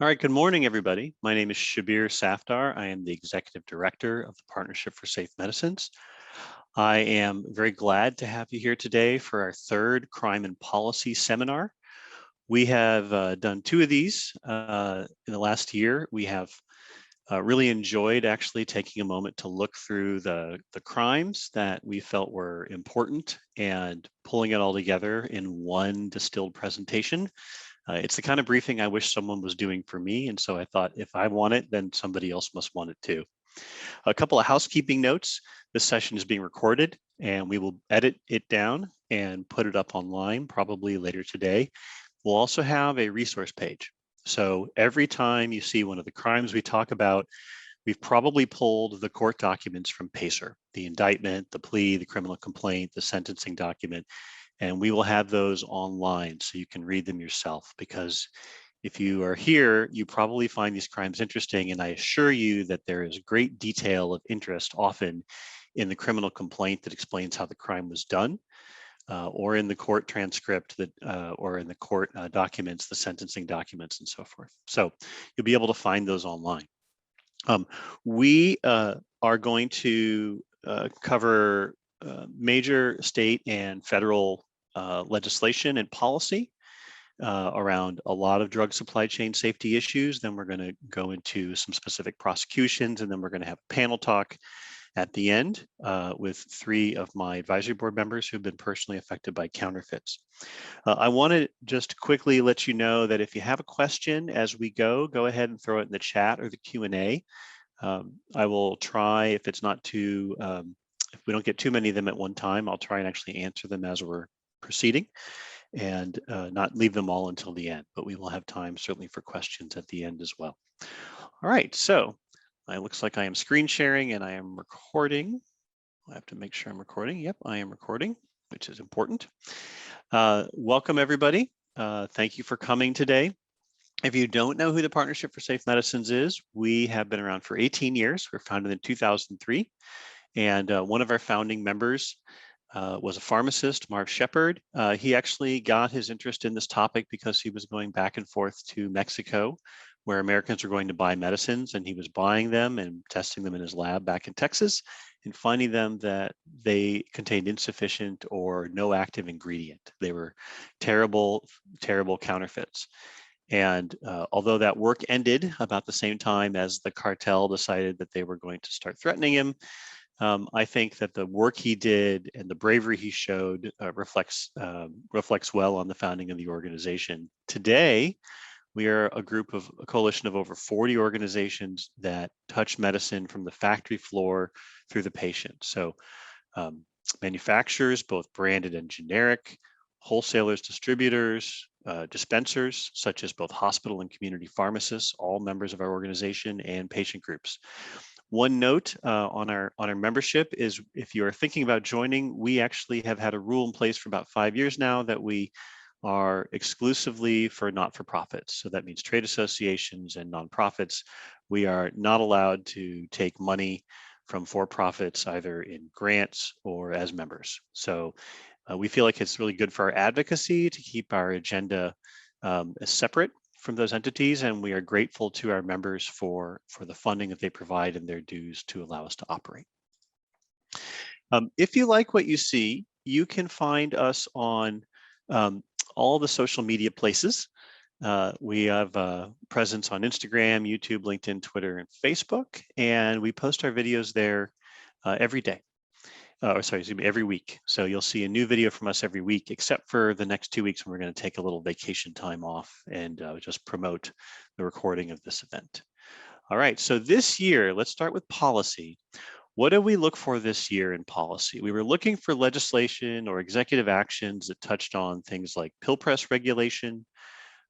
All right, good morning, everybody. My name is Shabbir Safdar. I am the Executive Director of the Partnership for Safe Medicines. I am very glad to have you here today for our third Crime and Policy seminar. We have done two of these in the last year. We have really enjoyed actually taking a moment to look through the crimes that we felt were important and pulling it all together in one distilled presentation. It's the kind of briefing I wish someone was doing for me. And so I thought if I want it, then somebody else must want it too. A couple of housekeeping notes. This session is being recorded and we will edit it down and put it up online probably later today. We'll also have a resource page. So every time you see one of the crimes we talk about, we've probably pulled the court documents from PACER, the indictment, the plea, the criminal complaint, the sentencing document, and we will have those online so you can read them yourself, because if you are here, you probably find these crimes interesting, and I assure you that there is great detail of interest often in the criminal complaint that explains how the crime was done, or in the court transcript that, or in the court documents, the sentencing documents and so forth. So you'll be able to find those online. We are going to cover major state and federal legislation and policy around a lot of drug supply chain safety issues. Then we're going to go into some specific prosecutions, and then we're going to have a panel talk at the end with three of my advisory board members who've been personally affected by counterfeits. I want to just quickly let you know that if you have a question as we go ahead and throw it in the chat or the Q&A. I will try, if it's not too, if we don't get too many of them at one time, I'll try and actually answer them as we're proceeding and not leave them all until the end, but we will have time certainly for questions at the end as well. All right, so it looks like I am screen sharing and I am recording. I have to make sure I'm recording. Yep, I am recording, which is important. Welcome everybody. Thank you for coming today. If you don't know who the Partnership for Safe Medicines is, we have been around for 18 years. We were founded in 2003. And one of our founding members was a pharmacist, Marv Shepard. He actually got his interest in this topic because he was going back and forth to Mexico, where Americans were going to buy medicines, and he was buying them and testing them in his lab back in Texas and finding them that they contained insufficient or no active ingredient. They were terrible, terrible counterfeits. And although that work ended about the same time as the cartel decided that they were going to start threatening him, I think that the work he did and the bravery he showed reflects well on the founding of the organization. Today, we are a coalition of over 40 organizations that touch medicine from the factory floor through the patient. So manufacturers, both branded and generic, wholesalers, distributors, dispensers, such as both hospital and community pharmacists, all members of our organization, and patient groups. One note on our membership is, if you are thinking about joining, we actually have had a rule in place for about 5 years now that we are exclusively for not-for-profits. So that means trade associations and nonprofits. We are not allowed to take money from for-profits either in grants or as members. So we feel like it's really good for our advocacy to keep our agenda separate from those entities, and we are grateful to our members for the funding that they provide and their dues to allow us to operate. If you like what you see, you can find us on all the social media places. We have a presence on Instagram, YouTube, LinkedIn, Twitter, and Facebook, and we post our videos there every day. Every week. So you'll see a new video from us every week, except for the next 2 weeks when we're going to take a little vacation time off and just promote the recording of this event. All right, so this year, let's start with policy. What do we look for this year in policy? We were looking for legislation or executive actions that touched on things like pill press regulation,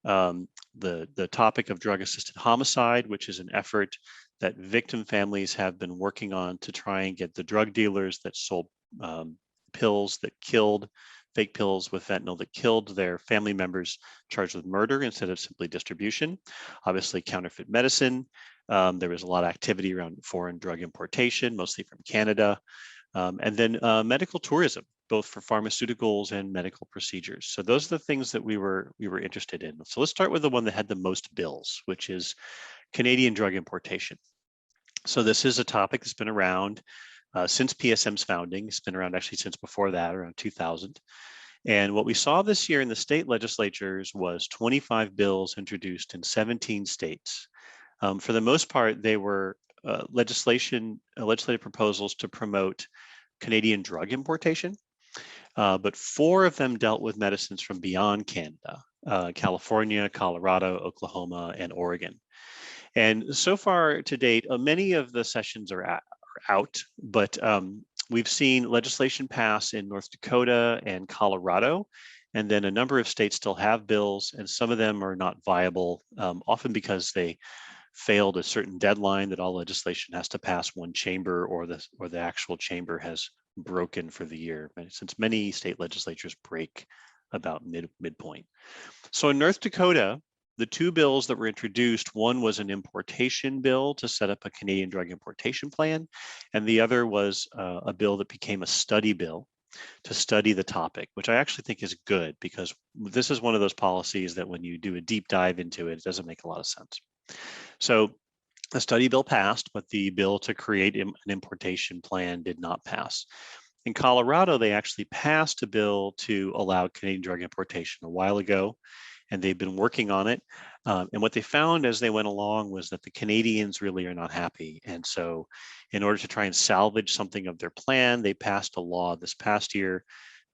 the topic of drug-assisted homicide, which is an effort that victim families have been working on to try and get the drug dealers that sold pills that killed, fake pills with fentanyl that killed their family members, charged with murder instead of simply distribution. Obviously, counterfeit medicine. There was a lot of activity around foreign drug importation, mostly from Canada. And then medical tourism. both for pharmaceuticals and medical procedures. So those are the things that we were interested in. So let's start with the one that had the most bills, which is Canadian drug importation. So this is a topic that's been around since PSM's founding. It's been around actually since before that, around 2000. And what we saw this year in the state legislatures was 25 bills introduced in 17 states. For the most part, they were legislative proposals to promote Canadian drug importation, but 4 of them dealt with medicines from beyond Canada: California, Colorado, Oklahoma, and Oregon. And so far to date, many of the sessions are out, but we've seen legislation pass in North Dakota and Colorado, and then a number of states still have bills, and some of them are not viable, often because they failed a certain deadline that all legislation has to pass one chamber, or the actual chamber has broken for the year, since many state legislatures break about midpoint. So in North Dakota, the 2 bills that were introduced, one was an importation bill to set up a Canadian drug importation plan, and the other was a bill that became a study bill to study the topic, which I actually think is good, because this is one of those policies that when you do a deep dive into it, it doesn't make a lot of sense. So the study bill passed, but the bill to create an importation plan did not pass. In Colorado, they actually passed a bill to allow Canadian drug importation a while ago, and they've been working on it. And what they found as they went along was that the Canadians really are not happy. And so in order to try and salvage something of their plan, they passed a law this past year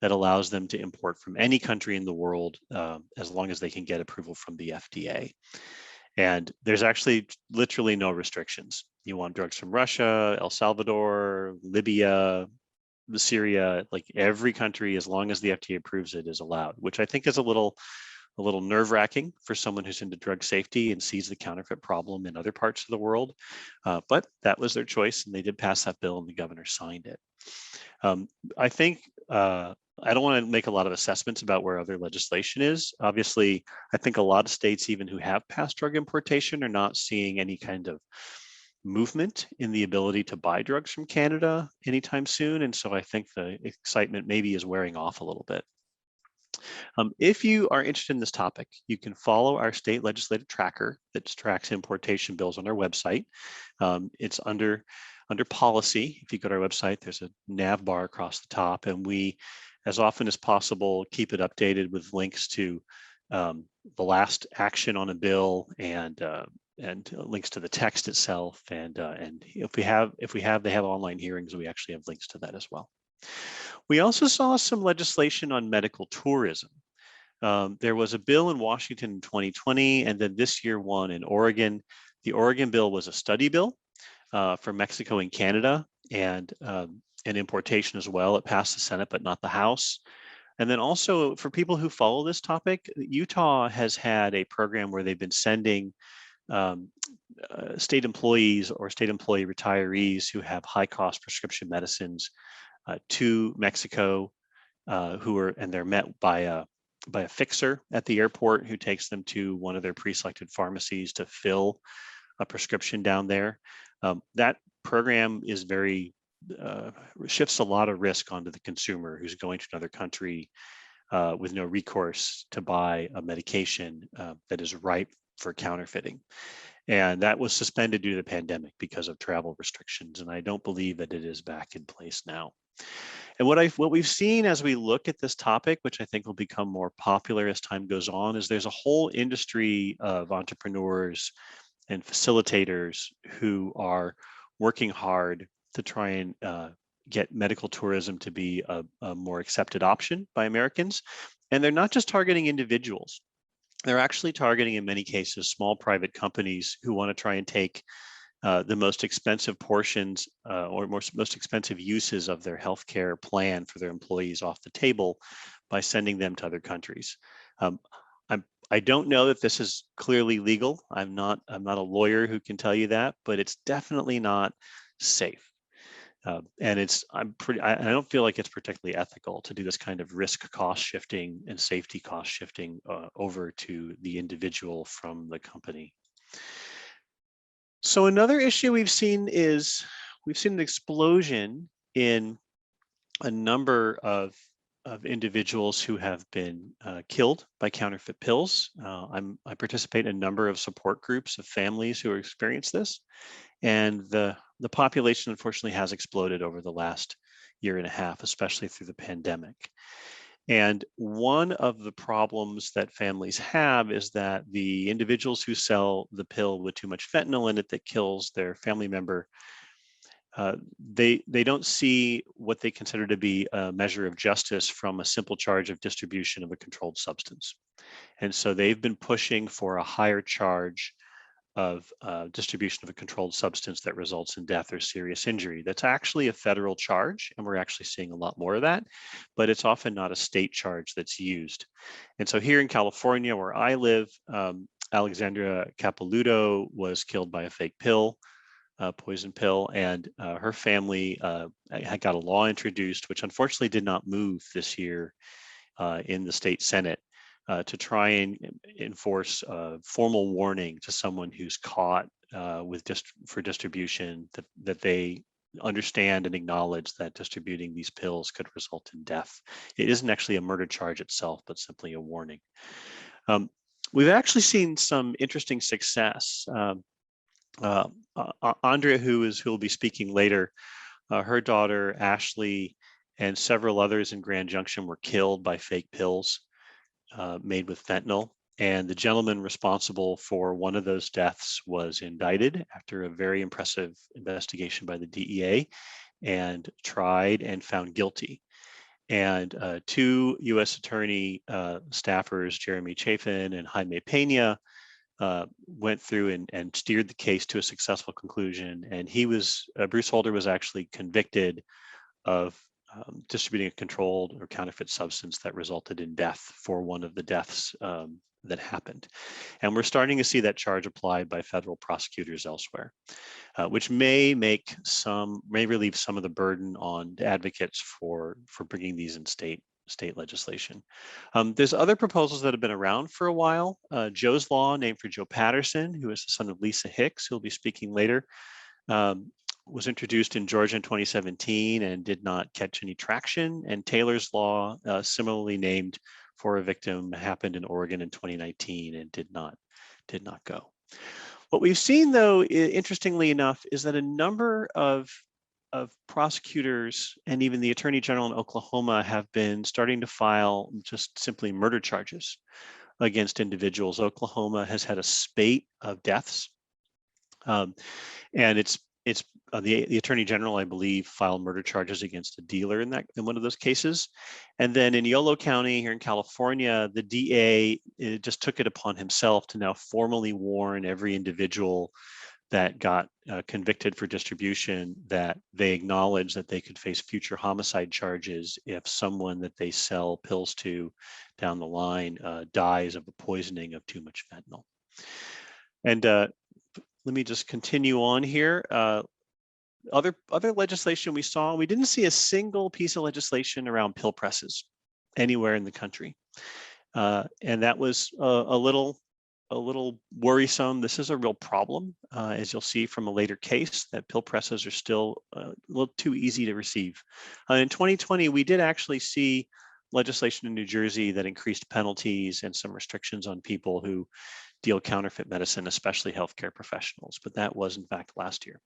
that allows them to import from any country in the world as long as they can get approval from the FDA. And there's actually literally no restrictions. You want drugs from Russia, El Salvador, Libya, Syria, like every country, as long as the FDA approves it, is allowed, which I think is a little nerve-wracking for someone who's into drug safety and sees the counterfeit problem in other parts of the world. But that was their choice, and they did pass that bill, and the governor signed it. I think I don't want to make a lot of assessments about where other legislation is. Obviously, I think a lot of states, even who have passed drug importation, are not seeing any kind of movement in the ability to buy drugs from Canada anytime soon. And so I think the excitement maybe is wearing off a little bit. If you are interested in this topic, you can follow our state legislative tracker that tracks importation bills on our website. It's under policy. If you go to our website, there's a nav bar across the top, and we, as often as possible, keep it updated with links to the last action on a bill and links to the text itself. And if they have online hearings, we actually have links to that as well. We also saw some legislation on medical tourism. There was a bill in Washington in 2020, and then this year one in Oregon. The Oregon bill was a study bill for Mexico and Canada, and importation as well. It passed the Senate, but not the House. And then also, for people who follow this topic, Utah has had a program where they've been sending state employees or state employee retirees who have high-cost prescription medicines to Mexico, they're met by a fixer at the airport who takes them to one of their pre-selected pharmacies to fill a prescription down there. That program is shifts a lot of risk onto the consumer who's going to another country with no recourse to buy a medication that is ripe for counterfeiting. And that was suspended due to the pandemic because of travel restrictions. And I don't believe that it is back in place now. And what we've seen as we look at this topic, which I think will become more popular as time goes on, is there's a whole industry of entrepreneurs and facilitators who are working hard to try and get medical tourism to be a more accepted option by Americans. And they're not just targeting individuals. They're actually targeting, in many cases, small private companies who want to try and take the most expensive portions or most expensive uses of their healthcare plan for their employees off the table by sending them to other countries. I don't know that this is clearly legal. I'm not a lawyer who can tell you that, but it's definitely not safe. And I don't feel like it's particularly ethical to do this kind of risk cost shifting and safety cost shifting over to the individual from the company. So another issue we've seen an explosion in a number of individuals who have been killed by counterfeit pills. I participate in a number of support groups of families who experience this, and the population unfortunately has exploded over the last year and a half, especially through the pandemic. And one of the problems that families have is that the individuals who sell the pill with too much fentanyl in it that kills their family member, they don't see what they consider to be a measure of justice from a simple charge of distribution of a controlled substance. And so they've been pushing for a higher charge of distribution of a controlled substance that results in death or serious injury. That's actually a federal charge, and we're actually seeing a lot more of that, but it's often not a state charge that's used. And so here in California, where I live, Alexandria Capelouto was killed by a fake pill, poison pill, and her family had got a law introduced, which unfortunately did not move this year in the state Senate, to try and enforce formal warning to someone who's caught for distribution, that they understand and acknowledge that distributing these pills could result in death. It isn't actually a murder charge itself, but simply a warning. We've actually seen some interesting success. Andrea, who will be speaking later, her daughter Ashley and several others in Grand Junction were killed by fake pills made with fentanyl. And the gentleman responsible for one of those deaths was indicted after a very impressive investigation by the DEA and tried and found guilty. And two U.S. attorney staffers, Jeremy Chafin and Jaime Pena, went through and steered the case to a successful conclusion. And Bruce Holder was actually convicted of distributing a controlled or counterfeit substance that resulted in death for one of the deaths that happened. And we're starting to see that charge applied by federal prosecutors elsewhere, which may relieve some of the burden on advocates for bringing these in state legislation. There's other proposals that have been around for a while. Joe's Law, named for Joe Patterson, who is the son of Lisa Hicks, who'll be speaking later, was introduced in Georgia in 2017 and did not catch any traction. And Taylor's Law, similarly named for a victim, happened in Oregon in 2019 and did not go. What we've seen, though, interestingly enough, is that a number of prosecutors and even the Attorney General in Oklahoma have been starting to file just simply murder charges against individuals. Oklahoma has had a spate of deaths, and it's the Attorney General, I believe, filed murder charges against a dealer in one of those cases. And then in Yolo County here in California, the DA just took it upon himself to now formally warn every individual that got convicted for distribution that they acknowledge that they could face future homicide charges if someone that they sell pills to down the line dies of a poisoning of too much fentanyl. And let me just continue on here. Other legislation we saw, we didn't see a single piece of legislation around pill presses anywhere in the country. And that was a little worrisome. This is a real problem, as you'll see from a later case, that pill presses are still a little too easy to receive. In 2020, we did actually see legislation in New Jersey that increased penalties and some restrictions on people who deal counterfeit medicine, especially healthcare professionals, but that was in fact last year.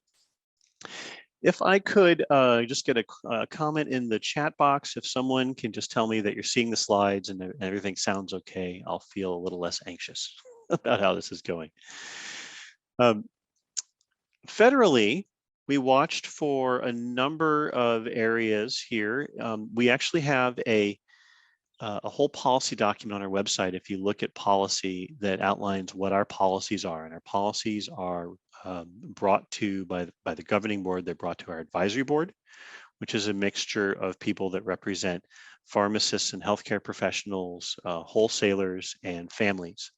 If I could just get a comment in the chat box, if someone can just tell me that you're seeing the slides and everything sounds okay, I'll feel a little less anxious about how this is going. Federally, we watched for a number of areas here. We actually have a whole policy document on our website, if you look at policy, that outlines what our policies are. And our policies are brought to by the governing board. They're brought to our advisory board, which is a mixture of people that represent pharmacists and healthcare professionals, wholesalers, and families.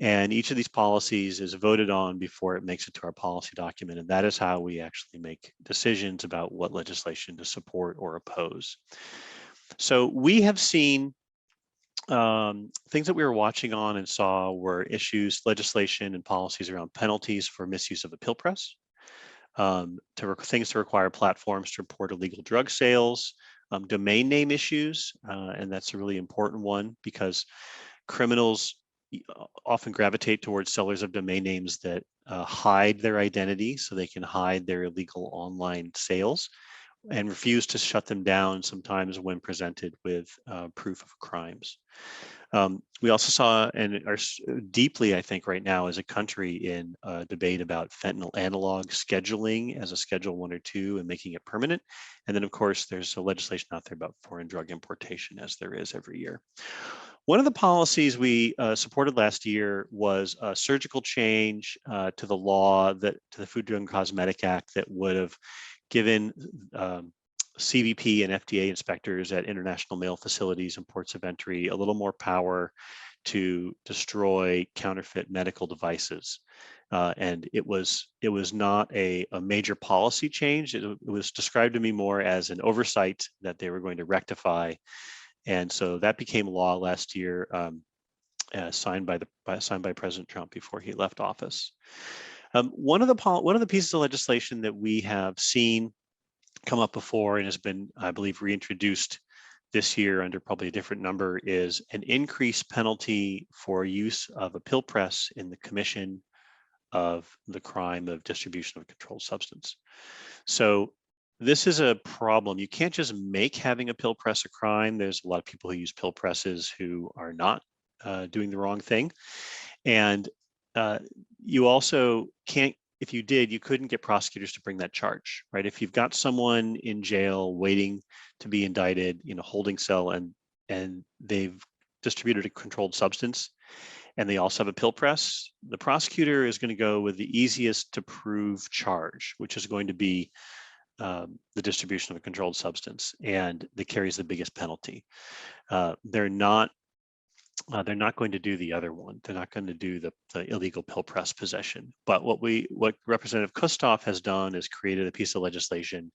And each of these policies is voted on before it makes it to our policy document. And that is how we actually make decisions about what legislation to support or oppose. So we have seen things that we were watching on and saw were issues, legislation, and policies around penalties for misuse of a pill press, things to require platforms to report illegal drug sales, domain name issues, and that's a really important one because criminals often gravitate towards sellers of domain names that hide their identity so they can hide their illegal online sales and refuse to shut them down sometimes when presented with proof of crimes. We also saw and are deeply, I think, right now as a country in a debate about fentanyl analog scheduling as a Schedule 1 or 2 and making it permanent. And then, of course, there's a legislation out there about foreign drug importation, as there is every year. One of the policies we supported last year was a surgical change to the law, to the Food, Drug, and Cosmetic Act, that would have given CBP and FDA inspectors at international mail facilities and ports of entry a little more power to destroy counterfeit medical devices. And it was not a major policy change. It was described to me more as an oversight that they were going to rectify. And so that became law last year, signed by President Trump before he left office. One of the pieces of legislation that we have seen come up before and has been, I believe, reintroduced this year under probably a different number is an increased penalty for use of a pill press in the commission of the crime of distribution of a controlled substance. So this is a problem. You can't just make having a pill press a crime. There's a lot of people who use pill presses who are not doing the wrong thing. And you also can't, if you did, you couldn't get prosecutors to bring that charge, right? If you've got someone in jail waiting to be indicted in a holding cell and they've distributed a controlled substance and they also have a pill press, the prosecutor is going to go with the easiest to prove charge, which is going to be the distribution of a controlled substance, and that carries the biggest penalty. They're not going to do the other one. They're not going to do the illegal pill press possession. But what Representative Kustoff has done is created a piece of legislation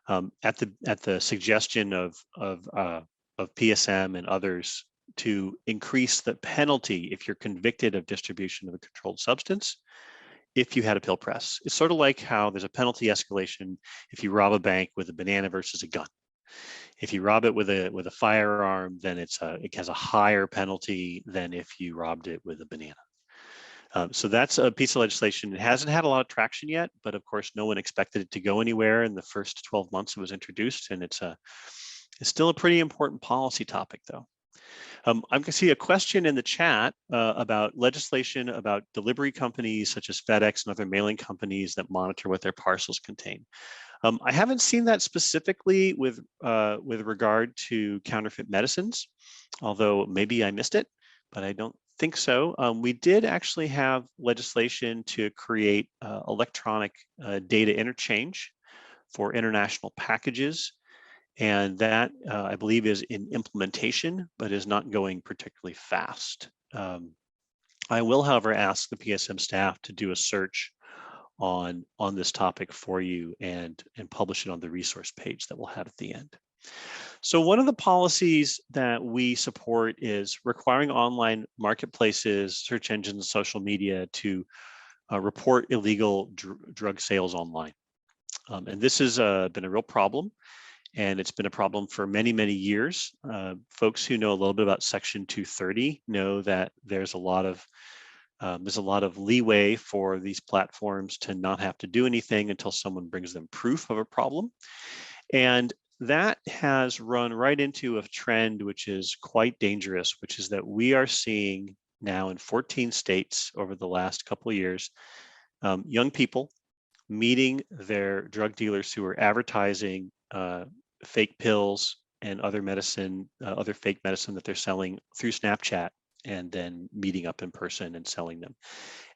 at the suggestion of PSM and others to increase the penalty if you're convicted of distribution of a controlled substance if you had a pill press. It's sort of like how there's a penalty escalation if you rob a bank with a banana versus a gun. If you rob it with a firearm, then it has a higher penalty than if you robbed it with a banana. So that's a piece of legislation. It hasn't had a lot of traction yet, but of course, no one expected it to go anywhere in the first 12 months it was introduced, and it's still a pretty important policy topic, though. I can see a question in the chat about legislation about delivery companies such as FedEx and other mailing companies that monitor what their parcels contain. I haven't seen that specifically with regard to counterfeit medicines, although maybe I missed it, but I don't think so. We did actually have legislation to create electronic data interchange for international packages. And that, I believe, is in implementation, but is not going particularly fast. I will, however, ask the PSM staff to do a search on this topic for you and publish it on the resource page that we'll have at the end. So one of the policies that we support is requiring online marketplaces, search engines, social media to report illegal drug sales online. And this has been a real problem. And it's been a problem for many, many years. Folks who know a little bit about Section 230 know that there's a lot of leeway for these platforms to not have to do anything until someone brings them proof of a problem. And that has run right into a trend which is quite dangerous, which is that we are seeing now in 14 states over the last couple of years, young people meeting their drug dealers who are advertising fake pills and other fake medicine that they're selling through Snapchat, and then meeting up in person and selling them.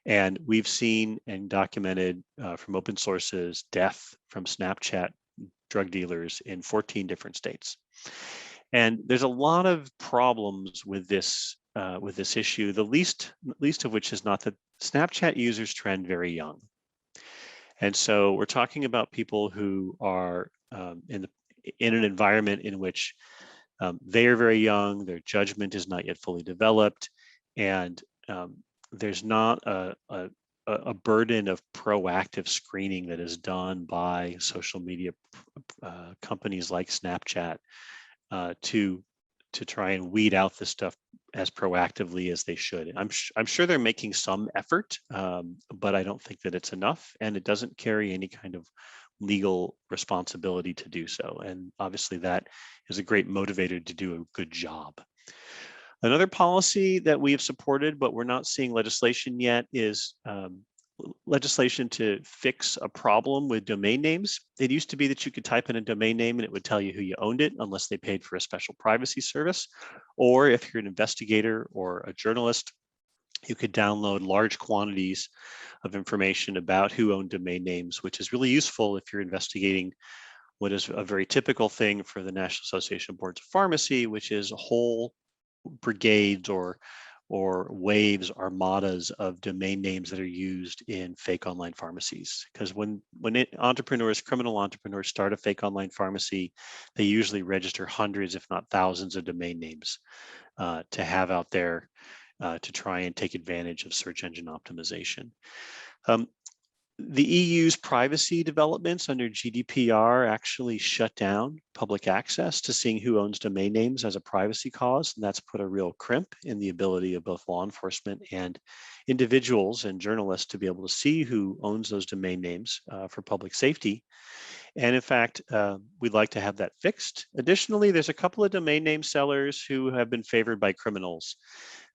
And we've seen and documented from open sources death from Snapchat drug dealers in 14 different states. And there's a lot of problems with this issue. The least of which is not that Snapchat users trend very young. And so we're talking about people who are in an environment in which they are very young, their judgment is not yet fully developed, and there's not a burden of proactive screening that is done by social media companies like Snapchat to try and weed out this stuff as proactively as they should. I'm sure they're making some effort, but I don't think that it's enough, and it doesn't carry any kind of legal responsibility to do so. And obviously that is a great motivator to do a good job. Another policy that we have supported, but we're not seeing legislation yet, is legislation to fix a problem with domain names. It used to be that you could type in a domain name and it would tell you who you owned it unless they paid for a special privacy service. Or if you're an investigator or a journalist, you could download large quantities of information about who owned domain names, which is really useful if you're investigating what is a very typical thing for the National Association of Boards of Pharmacy, which is whole brigades or waves, armadas of domain names that are used in fake online pharmacies. Because when criminal entrepreneurs start a fake online pharmacy, they usually register hundreds, if not thousands, of domain names to have out there to try and take advantage of search engine optimization. The EU's privacy developments under GDPR actually shut down public access to seeing who owns domain names as a privacy cause, and that's put a real crimp in the ability of both law enforcement and individuals and journalists to be able to see who owns those domain names for public safety. And in fact, we'd like to have that fixed. Additionally, there's a couple of domain name sellers who have been favored by criminals,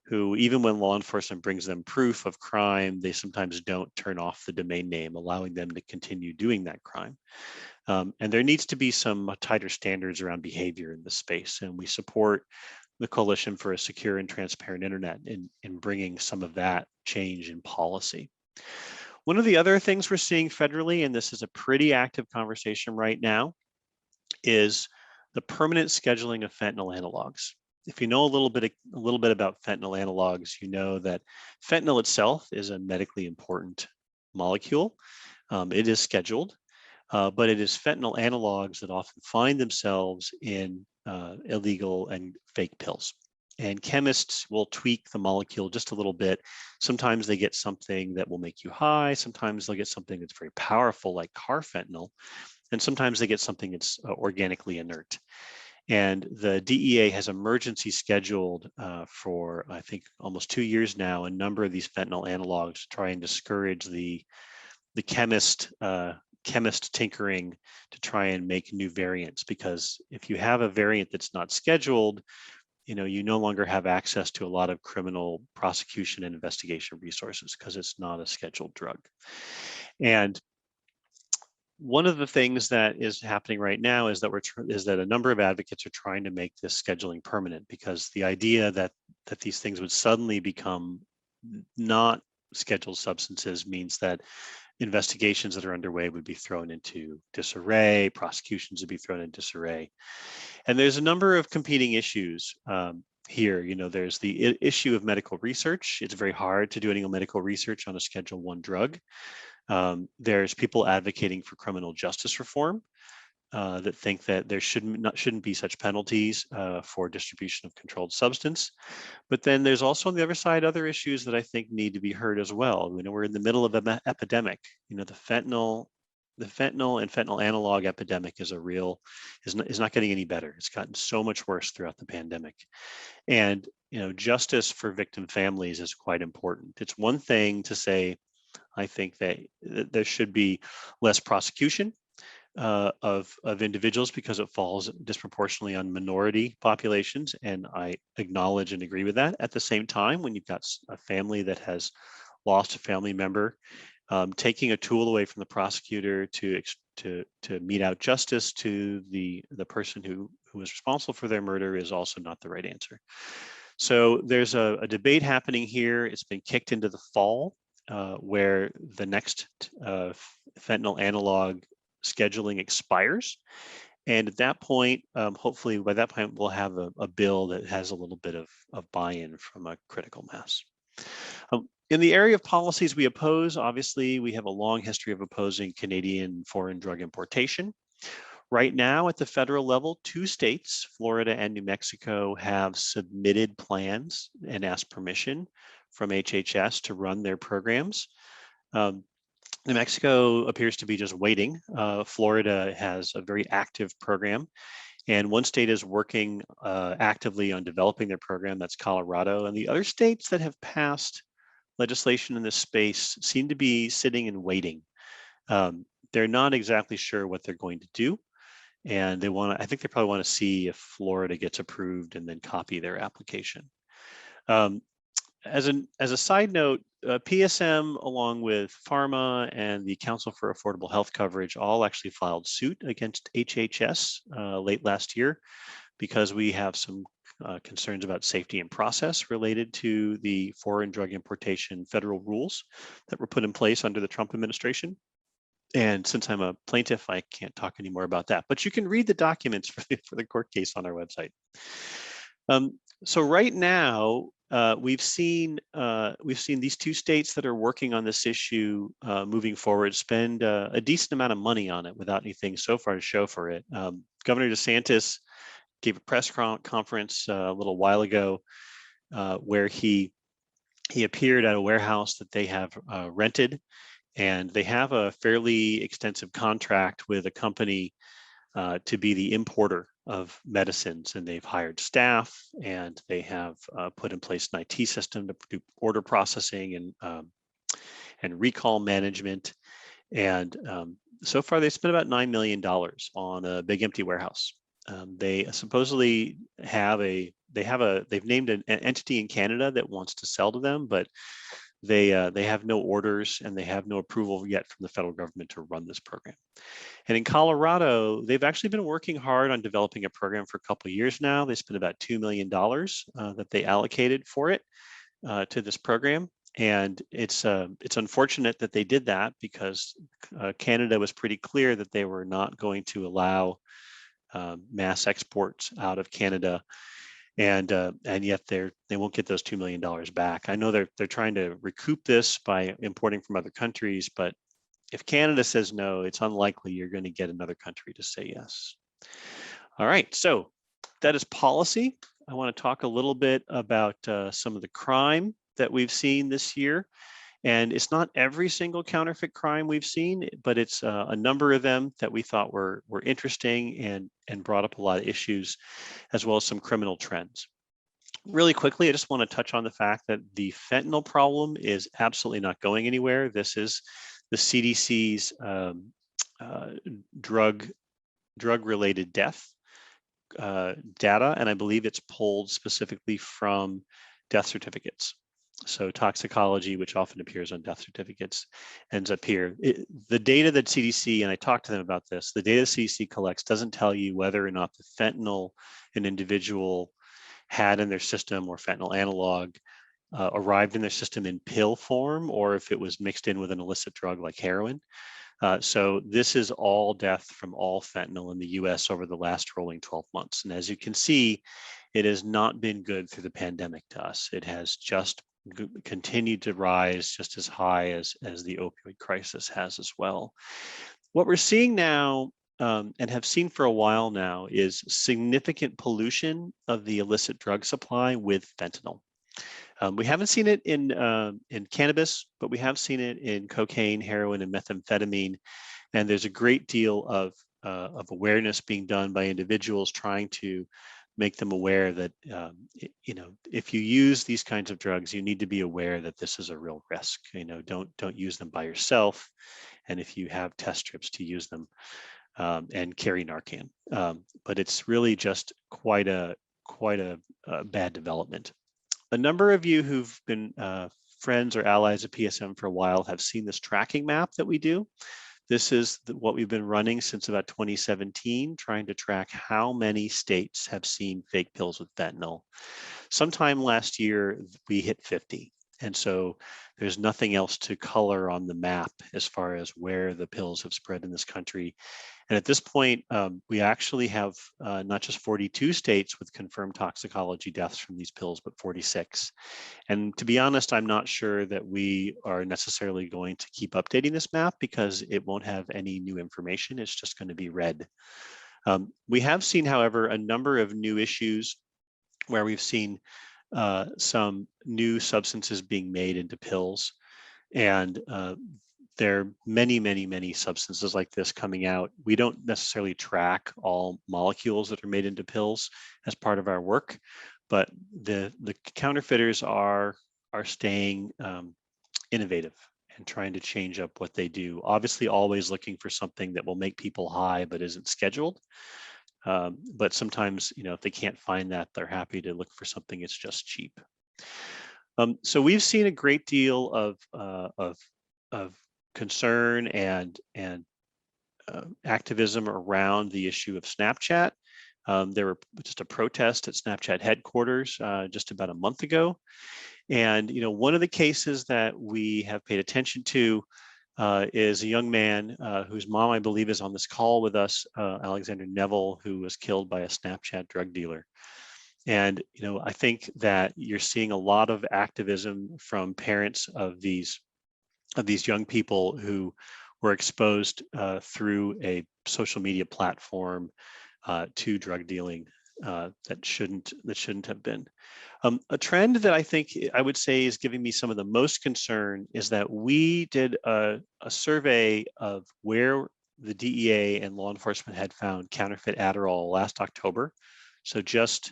who, even when law enforcement brings them proof of crime, they sometimes don't turn off the domain name, allowing them to continue doing that crime. And there needs to be some tighter standards around behavior in this space. And we support the Coalition for a Secure and Transparent Internet in bringing some of that change in policy. One of the other things we're seeing federally, and this is a pretty active conversation right now, is the permanent scheduling of fentanyl analogs. If you know a little bit about fentanyl analogs, you know that fentanyl itself is a medically important molecule. It is scheduled, but it is fentanyl analogs that often find themselves in illegal and fake pills. And chemists will tweak the molecule just a little bit. Sometimes they get something that will make you high. Sometimes they'll get something that's very powerful, like carfentanil. And sometimes they get something that's organically inert. And the DEA has emergency scheduled for, I think, almost 2 years now, a number of these fentanyl analogs to try and discourage the chemist tinkering to try and make new variants. Because if you have a variant that's not scheduled, you no longer have access to a lot of criminal prosecution and investigation resources because it's not a scheduled drug. And one of the things that is happening right now is that a number of advocates are trying to make this scheduling permanent, because the idea that these things would suddenly become not scheduled substances means that investigations that are underway would be thrown into disarray, prosecutions would be thrown into disarray. And there's a number of competing issues here. There's the issue of medical research. It's very hard to do any medical research on a Schedule I drug. There's people advocating for criminal justice reform that think that there shouldn't be such penalties for distribution of controlled substance. But then there's also on the other side other issues that I think need to be heard as well. We're in the middle of an epidemic. The fentanyl and fentanyl analog epidemic is not getting any better. It's gotten so much worse throughout the pandemic. And justice for victim families is quite important. It's one thing to say, I think that there should be less prosecution of individuals because it falls disproportionately on minority populations, and I acknowledge and agree with that. At the same time, when you've got a family that has lost a family member, taking a tool away from the prosecutor to mete out justice to the person who was responsible for their murder is also not the right answer. So there's a debate happening here. It's been kicked into the fall, where the next fentanyl analog scheduling expires. And at that point, hopefully by that point, we'll have a bill that has a little bit of buy-in from a critical mass. In the area of policies we oppose, obviously, we have a long history of opposing Canadian foreign drug importation. Right now, at the federal level, 2 states, Florida and New Mexico, have submitted plans and asked permission from HHS to run their programs. New Mexico appears to be just waiting. Florida has a very active program, and one state is working actively on developing their program, that's Colorado. And the other states that have passed legislation in this space seem to be sitting and waiting. They're not exactly sure what they're going to do, and I think they probably want to see if Florida gets approved and then copy their application. As a side note, PSM, along with Pharma and the Council for Affordable Health Coverage, all actually filed suit against HHS late last year because we have some concerns about safety and process related to the foreign drug importation federal rules that were put in place under the Trump administration. And since I'm a plaintiff, I can't talk anymore about that, but you can read the documents for the court case on our website. So right now, we've seen these two states that are working on this issue moving forward spend a decent amount of money on it without anything so far to show for it. Governor DeSantis gave a press conference a little while ago where he appeared at a warehouse that they have rented, and they have a fairly extensive contract with a company to be the importer of medicines, and they've hired staff, and they have put in place an IT system to do order processing and recall management. And so far, they spent about $9 million on a big empty warehouse. They supposedly they've named an entity in Canada that wants to sell to them, but they have no orders and they have no approval yet from the federal government to run this program. And in Colorado, they've actually been working hard on developing a program for a couple of years now. They spent about $2 million that they allocated for it to this program. And it's unfortunate that they did that because Canada was pretty clear that they were not going to allow mass exports out of Canada. And yet they won't get those $2 million back. I know they're trying to recoup this by importing from other countries, but if Canada says no, it's unlikely you're going to get another country to say yes. All right, so that is policy. I want to talk a little bit about some of the crime that we've seen this year. And it's not every single counterfeit crime we've seen, but it's a number of them that we thought were interesting and brought up a lot of issues, as well as some criminal trends. Really quickly, I just want to touch on the fact that the fentanyl problem is absolutely not going anywhere. This is the CDC's drug-related death data, and I believe it's pulled specifically from death certificates. So toxicology, which often appears on death certificates, ends up here. The data that CDC, and I talked to them about this, the data CDC collects doesn't tell you whether or not the fentanyl an individual had in their system or fentanyl analog arrived in their system in pill form, or if it was mixed in with an illicit drug like heroin. So this is all death from all fentanyl in the U.S. over the last rolling 12 months. And as you can see, it has not been good through the pandemic to us. It has just continued to rise just as high as the opioid crisis has as well. What we're seeing now and have seen for a while now is significant pollution of the illicit drug supply with fentanyl. We haven't seen it in cannabis, but we have seen it in cocaine, heroin, and methamphetamine. And there's a great deal of awareness being done by individuals trying to make them aware that if you use these kinds of drugs, you need to be aware that this is a real risk. Don't use them by yourself, and if you have test strips, to use them and carry Narcan. But it's really just quite a bad development. A number of you who've been friends or allies of PSM for a while have seen this tracking map that we do. This is what we've been running since about 2017, trying to track how many states have seen fake pills with fentanyl. Sometime last year, we hit 50. And so there's nothing else to color on the map as far as where the pills have spread in this country. And at this point, we actually have not just 42 states with confirmed toxicology deaths from these pills, but 46. And to be honest, I'm not sure that we are necessarily going to keep updating this map because it won't have any new information. It's just going to be red. We have seen, however, a number of new issues where we've seen some new substances being made into pills. And there are many, many, many substances like this coming out. We don't necessarily track all molecules that are made into pills as part of our work, but the counterfeiters are staying innovative and trying to change up what they do. Obviously, always looking for something that will make people high but isn't scheduled. But sometimes, if they can't find that, they're happy to look for something that's just cheap. So we've seen a great deal of concern and activism around the issue of Snapchat. There were just a protest at Snapchat headquarters just about a month ago. And one of the cases that we have paid attention to is a young man whose mom, I believe, is on this call with us, Alexander Neville, who was killed by a Snapchat drug dealer. And I think that you're seeing a lot of activism from parents of these young people who were exposed through a social media platform to drug dealing that shouldn't have been. A trend that I think I would say is giving me some of the most concern is that we did a survey of where the DEA and law enforcement had found counterfeit Adderall last October. So just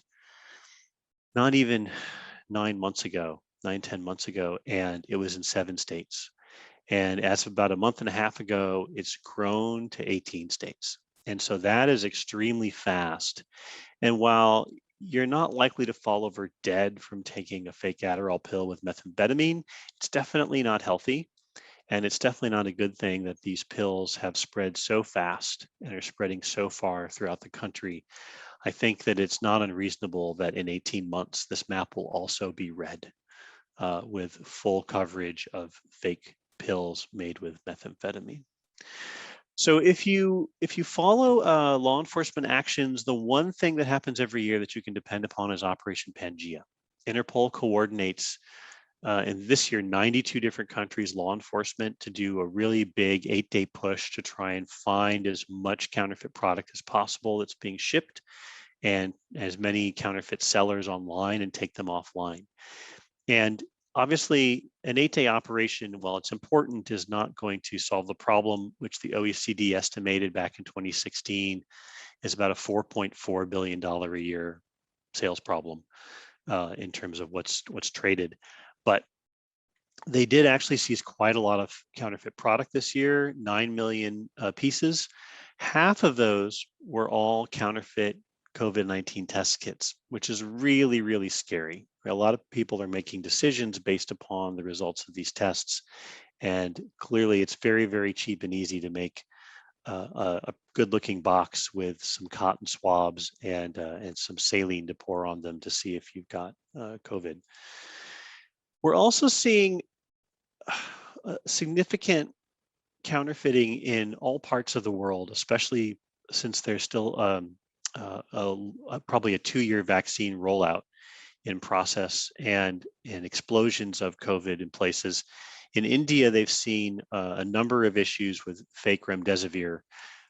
not even 10 months ago, and it was in 7 states. And as of about a month and a half ago, it's grown to 18 states. And so that is extremely fast. And while you're not likely to fall over dead from taking a fake Adderall pill with methamphetamine, it's definitely not healthy. And it's definitely not a good thing that these pills have spread so fast and are spreading so far throughout the country. I think that it's not unreasonable that in 18 months, this map will also be red with full coverage of fake pills made with methamphetamine. So if you follow law enforcement actions, the one thing that happens every year that you can depend upon is Operation Pangea. Interpol coordinates in this year 92 different countries law enforcement to do a really big 8-day push to try and find as much counterfeit product as possible that's being shipped and as many counterfeit sellers online and take them offline. And obviously, an 8-day operation, while it's important, is not going to solve the problem, which the OECD estimated back in 2016 is about a $4.4 billion a year sales problem in terms of what's traded. But they did actually seize quite a lot of counterfeit product this year, 9 million pieces. Half of those were all counterfeit COVID-19 test kits, which is really, really scary. A lot of people are making decisions based upon the results of these tests. And clearly it's very, very cheap and easy to make a good looking box with some cotton swabs and some saline to pour on them to see if you've got COVID. We're also seeing significant counterfeiting in all parts of the world, especially since there's still probably a 2-year vaccine rollout in process and explosions of COVID in places. In India, they've seen a number of issues with fake remdesivir.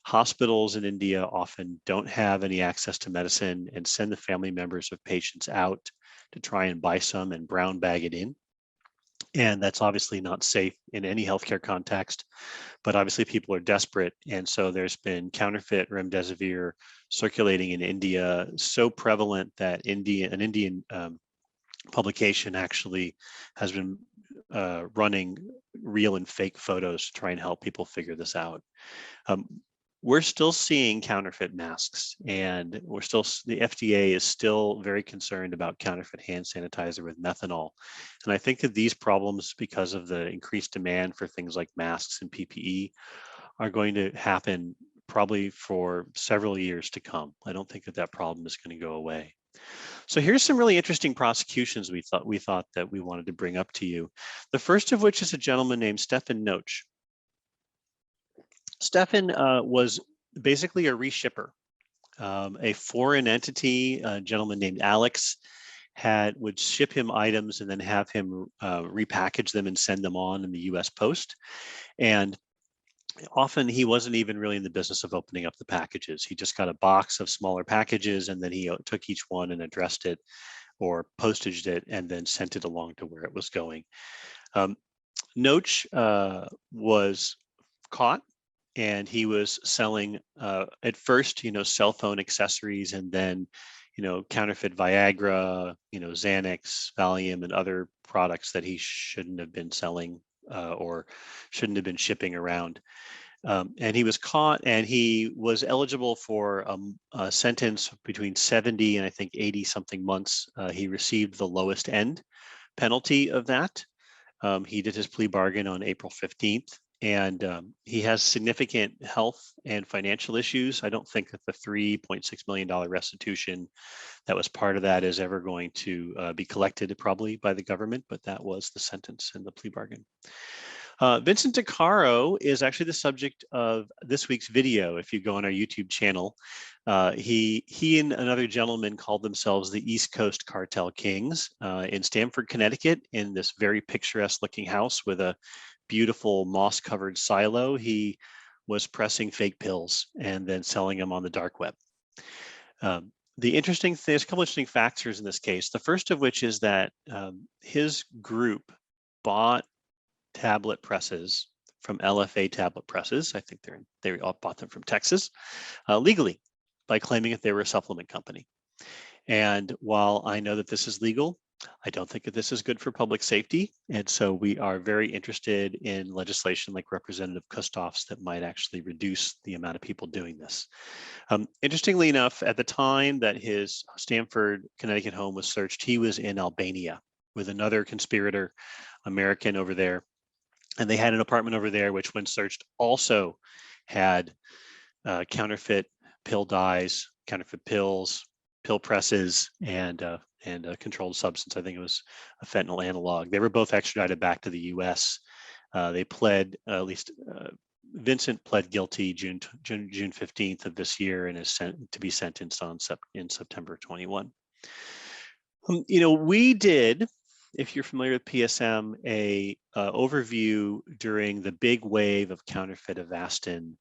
Hospitals in India often don't have any access to medicine and send the family members of patients out to try and buy some and brown bag it in. And that's obviously not safe in any healthcare context, but obviously people are desperate. And so there's been counterfeit remdesivir circulating in India, so prevalent that an Indian publication actually has been running real and fake photos to try and help people figure this out. We're still seeing counterfeit masks, and the FDA is still very concerned about counterfeit hand sanitizer with methanol. And I think that these problems, because of the increased demand for things like masks and PPE, are going to happen probably for several years to come. I don't think that problem is going to go away. So here's some really interesting prosecutions we thought that we wanted to bring up to you. The first of which is a gentleman named Stefen Knoche. Stefen was basically a reshipper. A foreign entity, a gentleman named Alex, would ship him items and then have him repackage them and send them on in the U.S. Post. And often he wasn't even really in the business of opening up the packages. He just got a box of smaller packages and then he took each one and addressed it or postaged it and then sent it along to where it was going. Knoche was caught, and he was selling at first, cell phone accessories, and then, counterfeit Viagra, Xanax, Valium, and other products that he shouldn't have been selling or shouldn't have been shipping around. And he was caught, and he was eligible for a sentence between 70 and I think 80 something months. He received the lowest end penalty of that. He did his plea bargain on April 15th, and he has significant health and financial issues. I don't think that the $3.6 million restitution that was part of that is ever going to be collected probably by the government, but that was the sentence in the plea bargain. Vincent DeCaro is actually the subject of this week's video. If you go on our YouTube channel, he and another gentleman called themselves the East Coast Cartel Kings in Stamford, Connecticut, in this very picturesque looking house with a beautiful moss covered silo. He was pressing fake pills and then selling them on the dark web. The interesting thing, there's a couple interesting factors in this case. The first of which is that his group bought tablet presses from LFA tablet presses. I think they all bought them from Texas legally by claiming that they were a supplement company. And while I know that this is legal, I don't think that this is good for public safety. And so we are very interested in legislation like Representative Kustoff's that might actually reduce the amount of people doing this. Interestingly enough, at the time that his Stamford, Connecticut home was searched, he was in Albania with another conspirator, American over there. And they had an apartment over there, which when searched also had counterfeit pill dyes, counterfeit pills, pill presses, and a controlled substance. I think it was a fentanyl analog. They were both extradited back to the U.S. They pled, at least Vincent pled guilty June 15th of this year and is sent to be sentenced in September 21. We did, if you're familiar with PSM, a overview during the big wave of counterfeit Avastin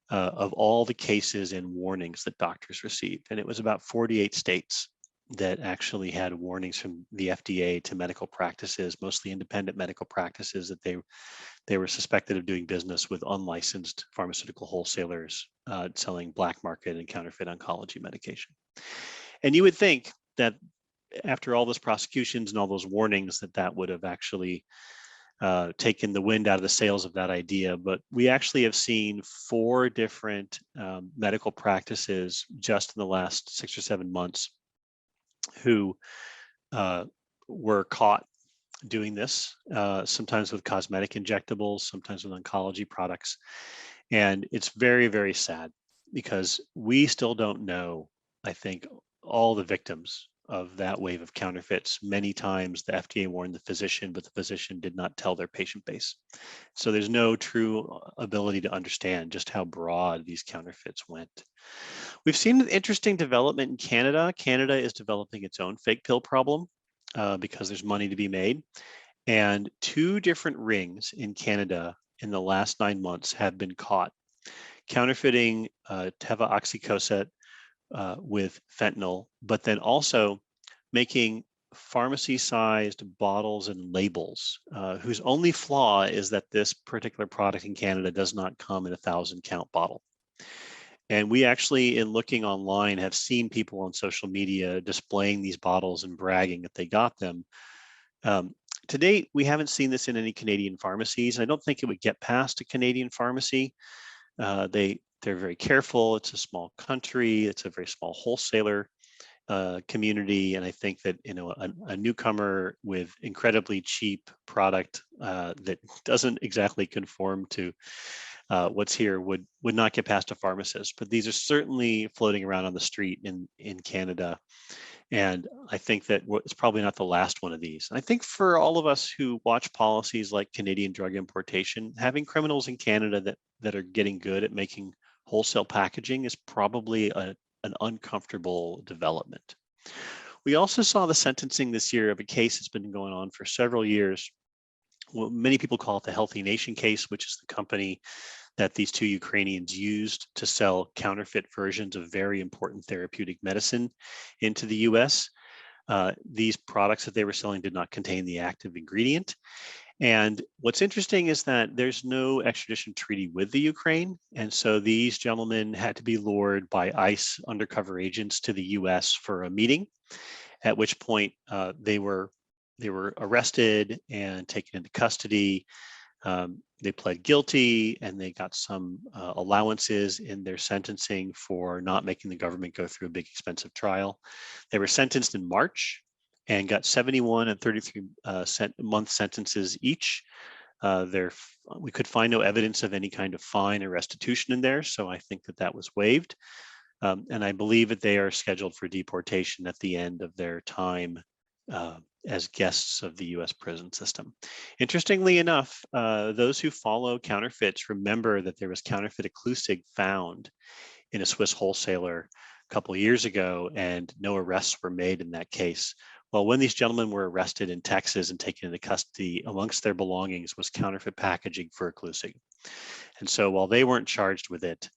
of all the cases and warnings that doctors received. And it was about 48 states that actually had warnings from the FDA to medical practices, mostly independent medical practices, that they were suspected of doing business with unlicensed pharmaceutical wholesalers selling black market and counterfeit oncology medication. And you would think that after all those prosecutions and all those warnings that would have actually taken the wind out of the sails of that idea. But we actually have seen 4 different medical practices just in the last 6 or 7 months who were caught doing this, sometimes with cosmetic injectables, sometimes with oncology products. And it's very, very sad because we still don't know, I think, all the victims of that wave of counterfeits. Many times the FDA warned the physician, but the physician did not tell their patient base. So there's no true ability to understand just how broad these counterfeits went. We've seen an interesting development in Canada. Canada is developing its own fake pill problem because there's money to be made. And 2 different rings in Canada in the last 9 months have been caught counterfeiting Teva oxycosette with fentanyl, but then also making pharmacy-sized bottles and labels whose only flaw is that this particular product in Canada does not come in a 1,000-count bottle. And we actually, in looking online, have seen people on social media displaying these bottles and bragging that they got them. To date, we haven't seen this in any Canadian pharmacies. I don't think it would get past a Canadian pharmacy. They're very careful. It's a small country. It's a very small wholesaler community. And I think that, a newcomer with incredibly cheap product that doesn't exactly conform to what's here would not get past a pharmacist. But these are certainly floating around on the street in Canada. And I think that it's probably not the last one of these. I think for all of us who watch policies like Canadian drug importation, having criminals in Canada that are getting good at making wholesale packaging is probably an uncomfortable development. We also saw the sentencing this year of a case that's been going on for several years. Well, many people call it the Healthy Nation case, which is the company that these 2 Ukrainians used to sell counterfeit versions of very important therapeutic medicine into the U.S. These products that they were selling did not contain the active ingredient. And what's interesting is that there's no extradition treaty with the Ukraine. And so these gentlemen had to be lured by ICE undercover agents to the U.S. for a meeting, at which point they were arrested and taken into custody. They pled guilty and they got some allowances in their sentencing for not making the government go through a big expensive trial. They were sentenced in March and got 71 and 33 month sentences each. We could find no evidence of any kind of fine or restitution in there, so I think that was waived. And I believe that they are scheduled for deportation at the end of their time as guests of the U.S. prison system. Interestingly enough, those who follow counterfeits remember that there was counterfeit Eclusig found in a Swiss wholesaler a couple of years ago, and no arrests were made in that case. Well, when these gentlemen were arrested in Texas and taken into custody, amongst their belongings was counterfeit packaging for Eclusig. And so while they weren't charged with it,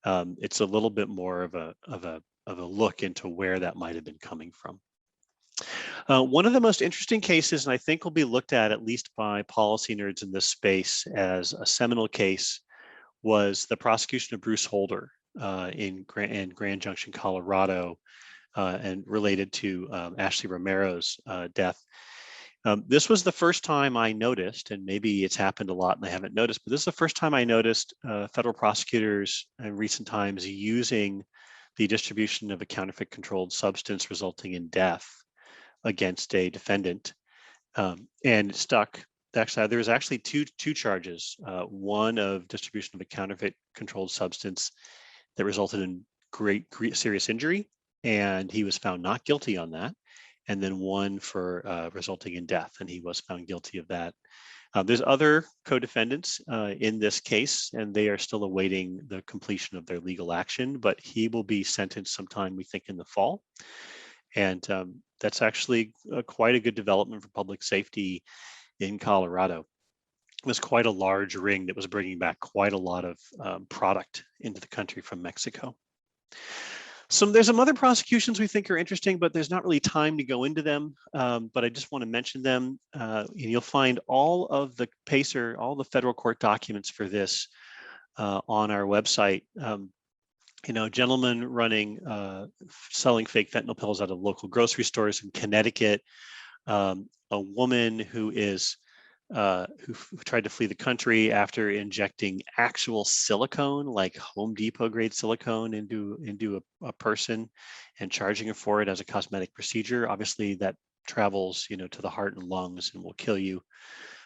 it's a little bit more of a look into where that might have been coming from. One of the most interesting cases, and I think will be looked at least by policy nerds in this space as a seminal case, was the prosecution of Bruce Holder in Grand Junction, Colorado, and related to Ashley Romero's death. This was the first time I noticed, and maybe it's happened a lot and I haven't noticed, but this is the first time I noticed federal prosecutors in recent times using the distribution of a counterfeit controlled substance resulting in death against a defendant, and it stuck. Actually, there was actually two charges. One of distribution of a counterfeit controlled substance that resulted in great serious injury, and he was found not guilty on that. And then one for resulting in death, and he was found guilty of that. There's other co-defendants in this case, and they are still awaiting the completion of their legal action, but he will be sentenced sometime, we think, in the fall. And that's actually quite a good development for public safety in Colorado. It was quite a large ring that was bringing back quite a lot of product into the country from Mexico. So there's some other prosecutions we think are interesting, but there's not really time to go into them. But I just want to mention them. And you'll find all of the PACER, all the federal court documents for this on our website. Gentlemen running, selling fake fentanyl pills out of local grocery stores in Connecticut. A woman who tried to flee the country after injecting actual silicone, like Home Depot grade silicone, into a person and charging her for it as a cosmetic procedure. Obviously, that travels, to the heart and lungs and will kill you.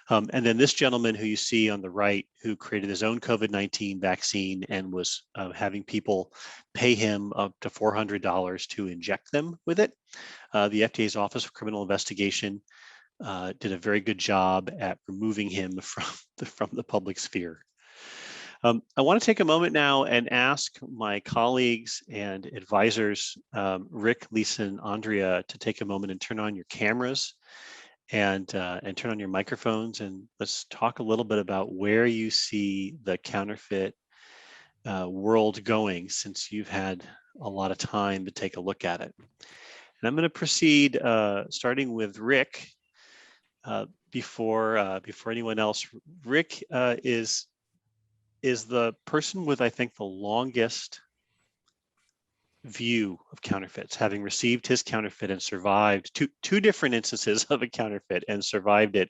And then this gentleman who you see on the right, who created his own COVID-19 vaccine and was having people pay him up to $400 to inject them with it. The FDA's Office of Criminal Investigation did a very good job at removing him from the public sphere. I want to take a moment now and ask my colleagues and advisors, Rick, Lisa, and Andrea, to take a moment and turn on your cameras and turn on your microphones, and let's talk a little bit about where you see the counterfeit world going, since you've had a lot of time to take a look at it. And I'm going to proceed starting with Rick. Before anyone else, Rick is the person with, I think, the longest view of counterfeits, having received his counterfeit and survived two different instances of a counterfeit and survived it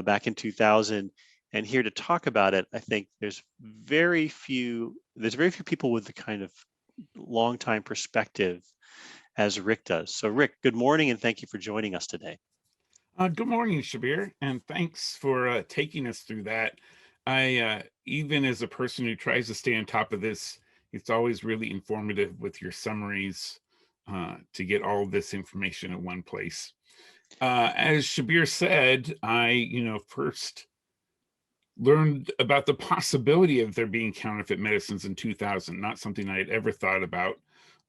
back in 2000. And here to talk about it, I think there's very few people with the kind of long time perspective as Rick does. So Rick, good morning and thank you for joining us today. Good morning, Shabbir, and thanks for taking us through that. I even as a person who tries to stay on top of this, it's always really informative with your summaries to get all of this information in one place. As Shabbir said, I first learned about the possibility of there being counterfeit medicines in 2000, not something I had ever thought about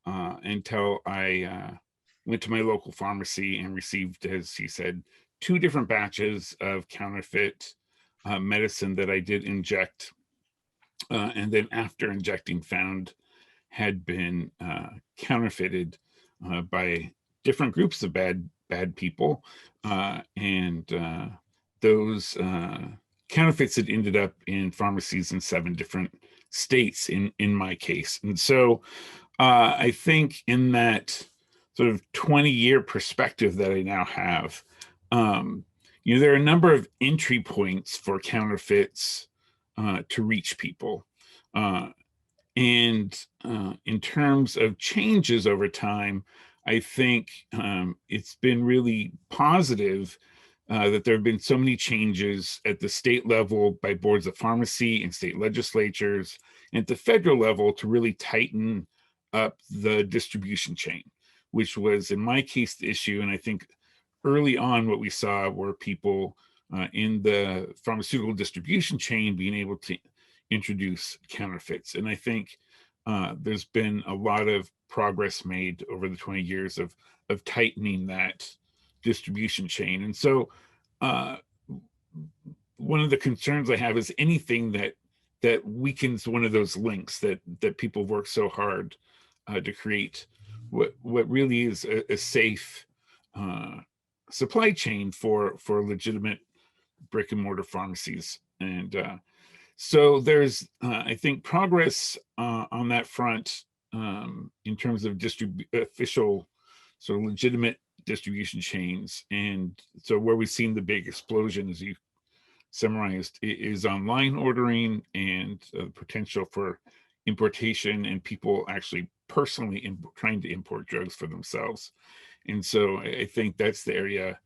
until I went to my local pharmacy and received, as he said, 2 different batches of counterfeit medicine that I did inject, and then after injecting found had been counterfeited by different groups of bad people, and those counterfeits had ended up in pharmacies in 7 different states in my case. And so I think in that sort of 20-year perspective that I now have, there are a number of entry points for counterfeits to reach people. And in terms of changes over time, I think it's been really positive that there have been so many changes at the state level by boards of pharmacy and state legislatures, and at the federal level to really tighten up the distribution chain, which was, in my case, the issue. And I think early on what we saw were people in the pharmaceutical distribution chain being able to introduce counterfeits. And I think there's been a lot of progress made over the 20 years of tightening that distribution chain. And so one of the concerns I have is anything that weakens one of those links that people work so hard to create what really is a safe supply chain for legitimate brick and mortar pharmacies. And so there's, I think, progress on that front in terms of official, sort of legitimate distribution chains. And so where we've seen the big explosion, as you summarized, is online ordering and potential for importation and people actually personally trying to import drugs for themselves. And so I think that's the area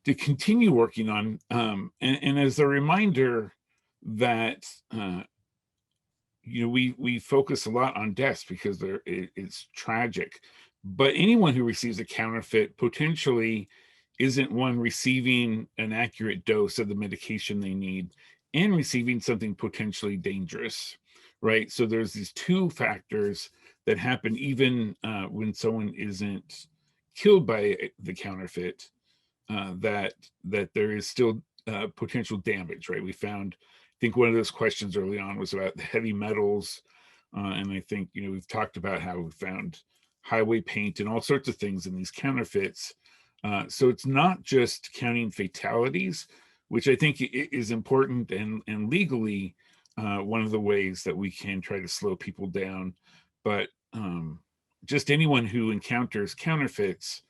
to continue working on. And as a reminder that, we focus a lot on deaths because it's tragic, but anyone who receives a counterfeit potentially isn't one receiving an accurate dose of the medication they need and receiving something potentially dangerous, right? So there's these 2 factors that happen even when someone isn't killed by the counterfeit, that there is still potential damage, right? We found, I think one of those questions early on was about the heavy metals. And I think, we've talked about how we found highway paint and all sorts of things in these counterfeits. So it's not just counting fatalities, which I think is important and legally one of the ways that we can try to slow people down. But just anyone who encounters counterfeits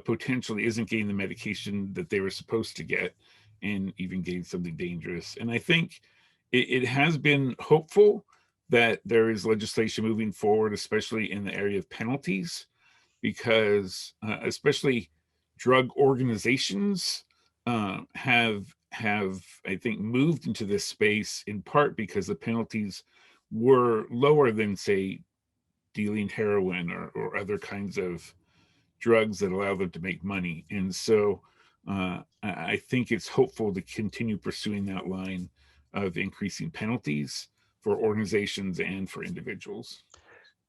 potentially isn't getting the medication that they were supposed to get and even getting something dangerous. And I think it has been hopeful that there is legislation moving forward, especially in the area of penalties, because especially drug organizations have I think moved into this space in part because the penalties were lower than, say, dealing heroin or other kinds of drugs that allow them to make money. And so I think it's hopeful to continue pursuing that line of increasing penalties for organizations and for individuals.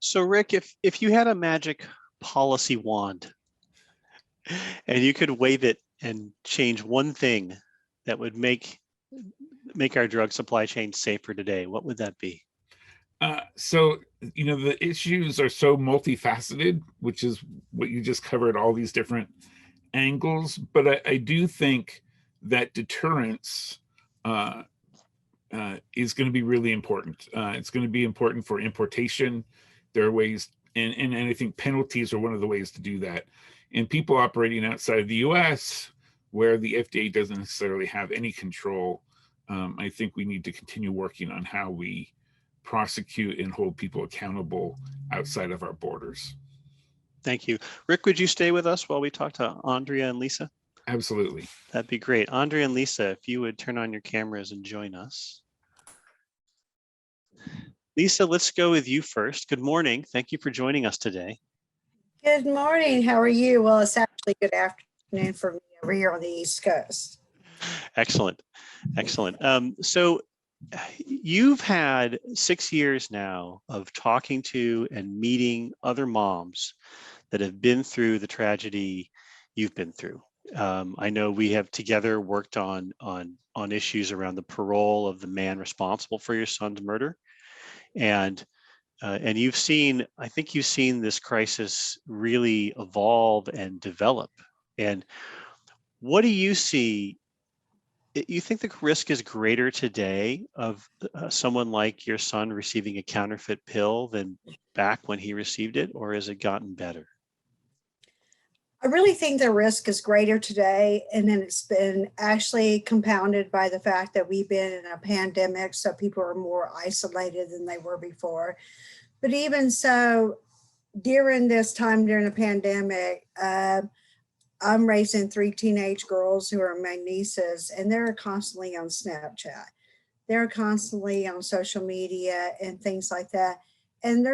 So Rick, if you had a magic policy wand and you could wave it and change one thing that would make our drug supply chain safer today, what would that be? So, the issues are so multifaceted, which is what you just covered, all these different angles. But I do think that deterrence is going to be really important. It's going to be important for importation. There are ways, and I think penalties are one of the ways to do that. And people operating outside of the U.S., where the FDA doesn't necessarily have any control, I think we need to continue working on how we prosecute and hold people accountable outside of our borders. Thank you. Rick, would you stay with us while we talk to Andrea and Lisa? Absolutely. That'd be great. Andrea and Lisa, if you would turn on your cameras and join us. Lisa, let's go with you first. Good morning. Thank you for joining us today. Good morning. How are you? Well, it's actually good afternoon for me over here on the East Coast. Excellent. Excellent. So you've had 6 years now of talking to and meeting other moms that have been through the tragedy you've been through. I know we have together worked on issues around the parole of the man responsible for your son's murder. And you've seen, I think you've seen this crisis really evolve and develop. And what do you see You think the risk is greater today of someone like your son receiving a counterfeit pill than back when he received it, or has it gotten better? I really think the risk is greater today, and then it's been actually compounded by the fact that we've been in a pandemic, so people are more isolated than they were before. But even so, during this time during the pandemic, I'm raising 3 teenage girls who are my nieces, and they're constantly on Snapchat. They're constantly on social media and things like that, and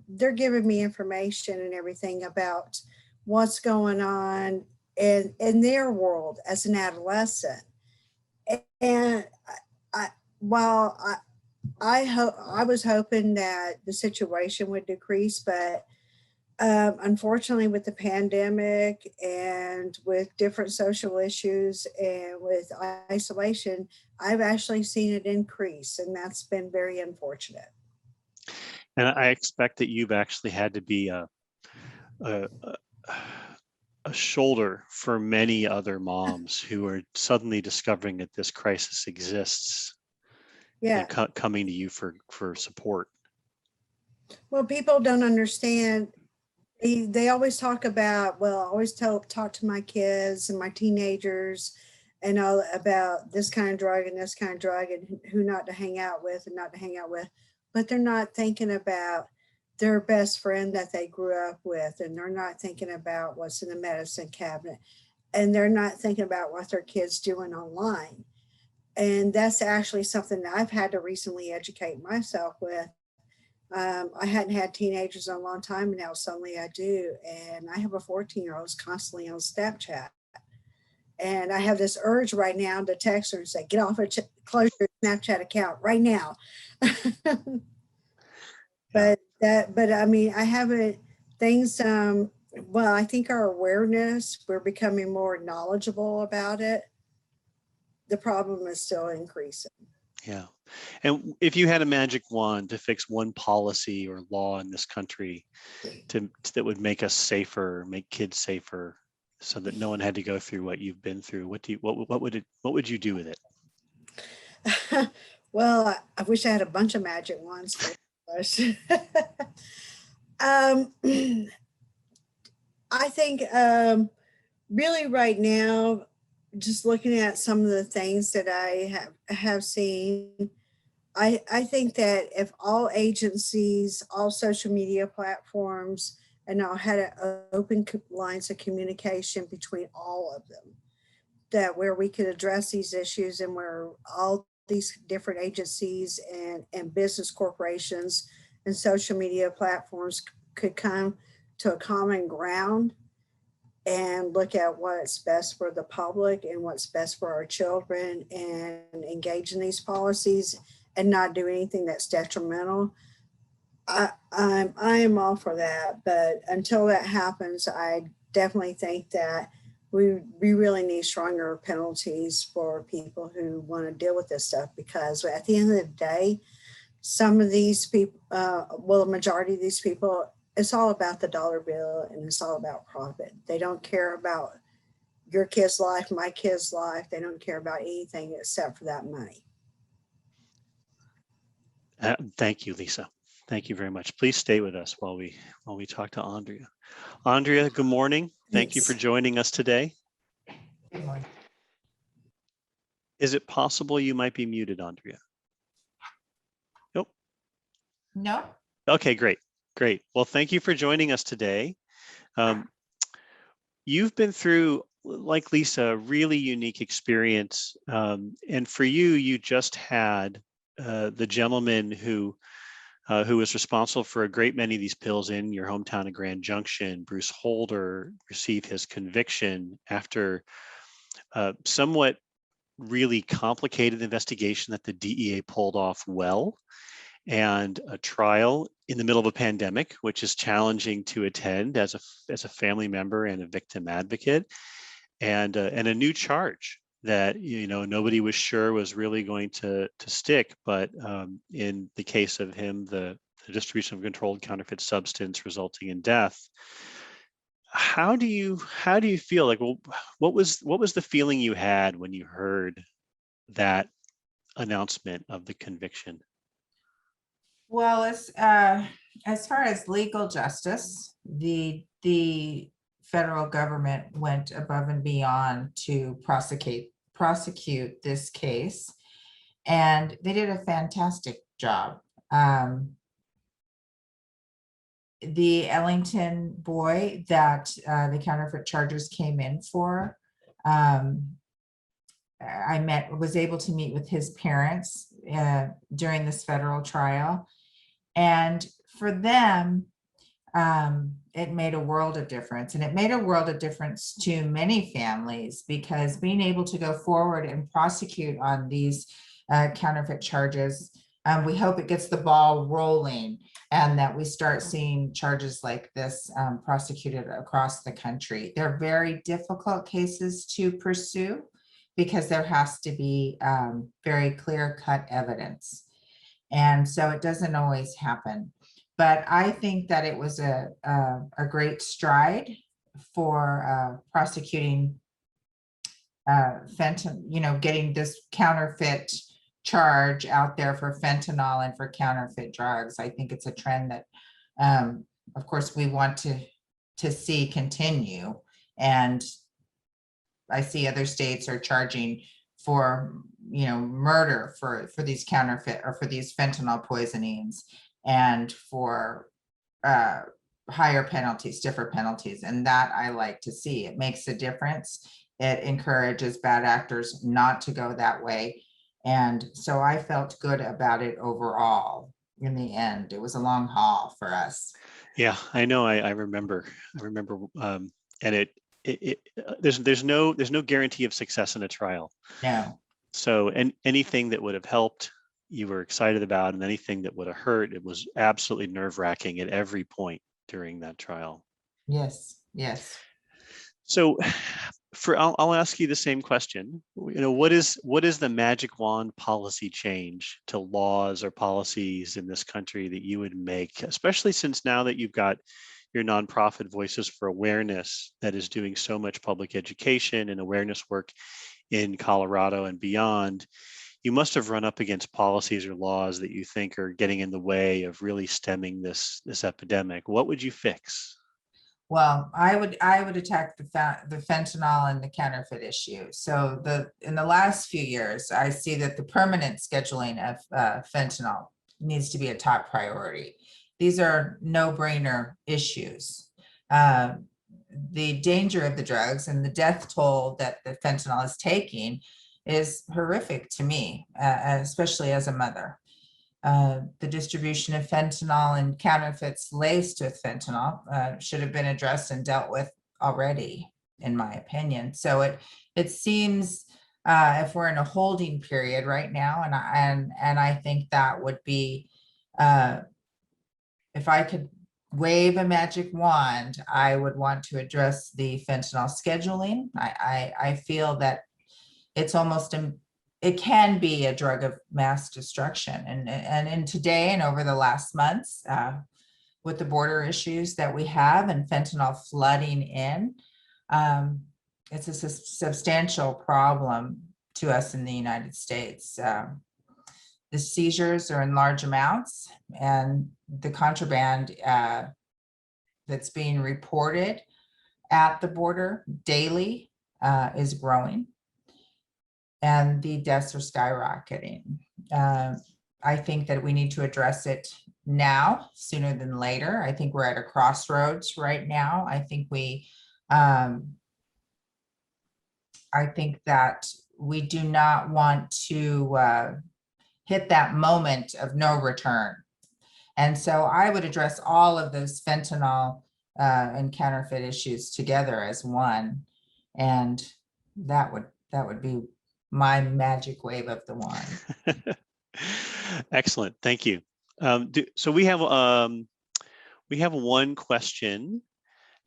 they're giving me information and everything about what's going on in their world as an adolescent. And I while I was hoping that the situation would decrease, but unfortunately, with the pandemic and with different social issues and with isolation, I've actually seen it increase, and that's been very unfortunate. And I expect that you've actually had to be a, a shoulder for many other moms who are suddenly discovering that this crisis exists Yeah. and coming to you for support. Well, people don't understand. They always talk about, well, I always talk to my kids and my teenagers and all about this kind of drug and this kind of drug and who not to hang out with and not to hang out with. But they're not thinking about their best friend that they grew up with, and they're not thinking about what's in the medicine cabinet, and they're not thinking about what their kids doing online. And that's actually something that I've had to recently educate myself with. I hadn't had teenagers in a long time, and now suddenly I do. And I have a 14-year-old who's constantly on Snapchat. And I have this urge right now to text her and say, get off of close your Snapchat account right now. But I mean, I haven't, things, well, I think our awareness, we're becoming more knowledgeable about it. The problem is still increasing. Yeah. And if you had a magic wand to fix one policy or law in this country that would make us safer, make kids safer, so that no one had to go through what you've been through, what would you do with it? Well, I wish I had a bunch of magic wands. I think really right now, just looking at some of the things that I have seen, I think that if all agencies, all social media platforms, and all had open lines of communication between all of them, that where we could address these issues and where all these different agencies and business corporations and social media platforms could come to a common ground and look at what's best for the public and what's best for our children and engage in these policies and not do anything that's detrimental. I am all for that, but until that happens, I definitely think that we really need stronger penalties for people who want to deal with this stuff, because at the end of the day, some of these people, well, the majority of these people, it's all about the dollar bill and it's all about profit. They don't care about your kid's life, my kid's life. They don't care about anything except for that money. Thank you, Lisa. Thank you very much. Please stay with us while we talk to Andrea. Andrea, good morning. Thank you for joining us today. Good morning. Is it possible you might be muted, Andrea? Nope. No. Okay, great. Great. Well, thank you for joining us today. You've been through, like Lisa, a really unique experience. And for you, you just had the gentleman who was responsible for a great many of these pills in your hometown of Grand Junction, Bruce Holder, receive his conviction after somewhat really complicated investigation that the DEA pulled off well, and a trial in the middle of a pandemic, which is challenging to attend as a family member and a victim advocate, and a new charge that nobody was sure was really going to stick, but in the case of him, the distribution of controlled counterfeit substance resulting in death. How do you feel? Like, well, what was the feeling you had when you heard that announcement of the conviction? Well, as far as legal justice, the federal government went above and beyond to prosecute this case, and they did a fantastic job. The Ellington boy that the counterfeit charges came in for, I was able to meet with his parents during this federal trial. And for them, it made a world of difference. And it made a world of difference to many families, because being able to go forward and prosecute on these counterfeit charges, we hope it gets the ball rolling and that we start seeing charges like this prosecuted across the country. They're very difficult cases to pursue because there has to be very clear-cut evidence. And so it doesn't always happen. But I think that it was a great stride for prosecuting fentanyl, getting this counterfeit charge out there for fentanyl and for counterfeit drugs. I think it's a trend that, of course, we want to see continue. And I see other states are charging for, murder for these counterfeit or for these fentanyl poisonings, and for higher penalties, different penalties. And that I like to see. It makes a difference. It encourages bad actors not to go that way. And so I felt good about it overall. In the end, it was a long haul for us. Yeah, I know. I remember, and there's no guarantee of success in a trial. No. So, and anything that would have helped, you were excited about, and anything that would have hurt, it was absolutely nerve-wracking at every point during that trial. Yes. Yes. So, I'll ask you the same question. What is the magic wand policy change to laws or policies in this country that you would make, especially since now that you've got your nonprofit Voices for Awareness that is doing so much public education and awareness work in Colorado and beyond? You must have run up against policies or laws that you think are getting in the way of really stemming this epidemic. What would you fix? Well, I would attack the fentanyl and the counterfeit issue. So in the last few years, I see that the permanent scheduling of fentanyl needs to be a top priority. These are no-brainer issues. The danger of the drugs and the death toll that the fentanyl is taking is horrific to me, especially as a mother. The distribution of fentanyl and counterfeits laced with fentanyl should have been addressed and dealt with already, in my opinion. So it seems if we're in a holding period right now, and I think that would be, if I could wave a magic wand, I would want to address the fentanyl scheduling. I feel that it's almost it can be a drug of mass destruction. And in today and over the last months, with the border issues that we have and fentanyl flooding in, it's a substantial problem to us in the United States. The seizures are in large amounts, and the contraband that's being reported at the border daily is growing. And the deaths are skyrocketing. I think that we need to address it now, sooner than later. I think we're at a crossroads right now. I think that we do not want to hit that moment of no return. And so I would address all of those fentanyl and counterfeit issues together as one. And that would be my magic wave of the wand. Excellent, thank you. So we have one question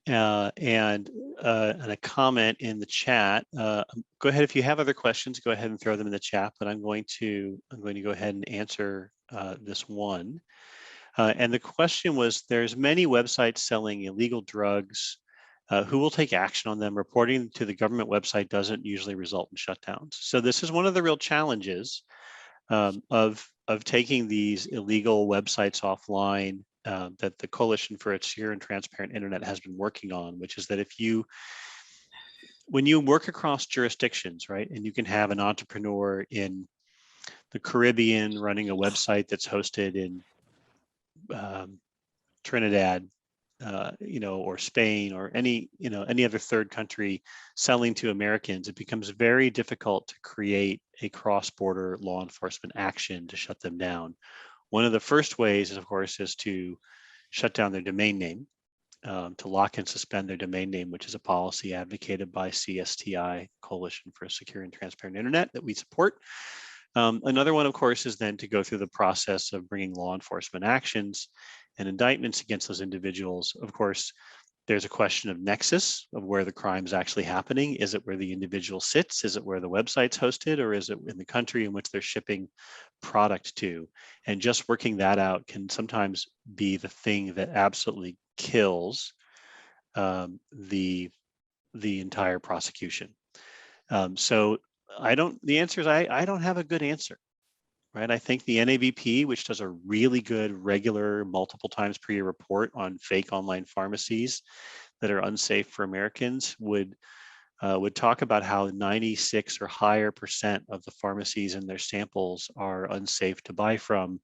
and a comment in the chat. Go ahead, if you have other questions, go ahead and throw them in the chat. But I'm going to go ahead and answer this one. And the question was: there's many websites selling illegal drugs Who will take action on them? Reporting to the government website doesn't usually result in shutdowns. So this is one of the real challenges of taking these illegal websites offline that the Coalition for a Secure and Transparent Internet has been working on, which is that when you work across jurisdictions, right, and you can have an entrepreneur in the Caribbean running a website that's hosted in Trinidad, or Spain or any other third country selling to Americans, it becomes very difficult to create a cross-border law enforcement action to shut them down. One of the first ways, of course, is to shut down their domain name, to lock and suspend their domain name, which is a policy advocated by CSTI, Coalition for a Secure and Transparent Internet, that we support. Another one, of course, is then to go through the process of bringing law enforcement actions and indictments against those individuals. Of course, there's a question of nexus of where the crime is actually happening. Is it where the individual sits? Is it where the website's hosted? Or is it in the country in which they're shipping product to? And just working that out can sometimes be the thing that absolutely kills the entire prosecution. So the answer is I don't have a good answer. Right, I think the NABP, which does a really good regular multiple times per year report on fake online pharmacies that are unsafe for Americans, would talk about how 96 or higher % of the pharmacies in their samples are unsafe to buy from,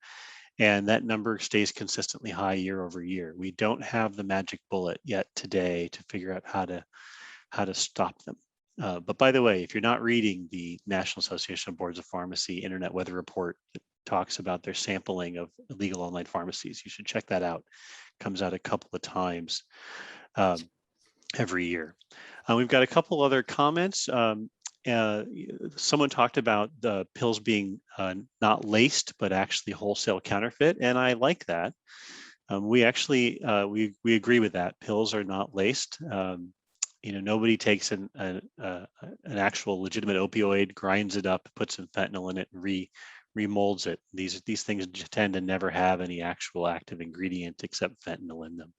and that number stays consistently high year over year. We don't have the magic bullet yet today to figure out how to stop them. But by the way, if you're not reading the National Association of Boards of Pharmacy Internet Weather Report that talks about their sampling of illegal online pharmacies, you should check that out. It comes out a couple of times every year. We've got a couple other comments. Someone talked about the pills being not laced, but actually wholesale counterfeit, and I like that. We actually we agree with that. Pills are not laced. Nobody takes an actual legitimate opioid, grinds it up, puts some fentanyl in it, and remolds it. These things tend to never have any actual active ingredient except fentanyl in them.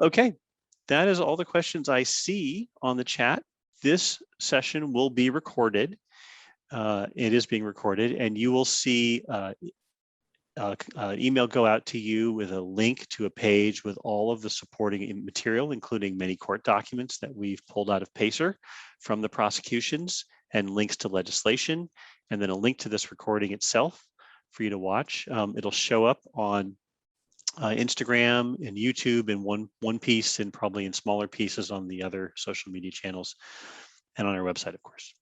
Okay, that is all the questions I see on the chat. This session will be recorded. It is being recorded, and you will see email go out to you with a link to a page with all of the supporting material, including many court documents that we've pulled out of PACER from the prosecutions, and links to legislation, and then a link to this recording itself for you to watch. It'll show up on Instagram and YouTube in one piece, and probably in smaller pieces on the other social media channels and on our website, of course.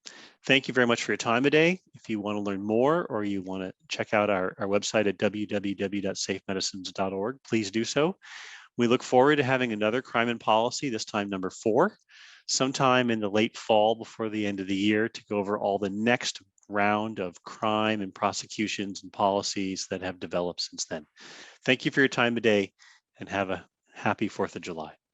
Thank you very much for your time today. If you want to learn more or you want to check out our website at www.safemedicines.org, please do so. We look forward to having another Crime and Policy, this time number 4, sometime in the late fall before the end of the year, to go over all the next round of crime and prosecutions and policies that have developed since then. Thank you for your time today, and have a happy 4th of July.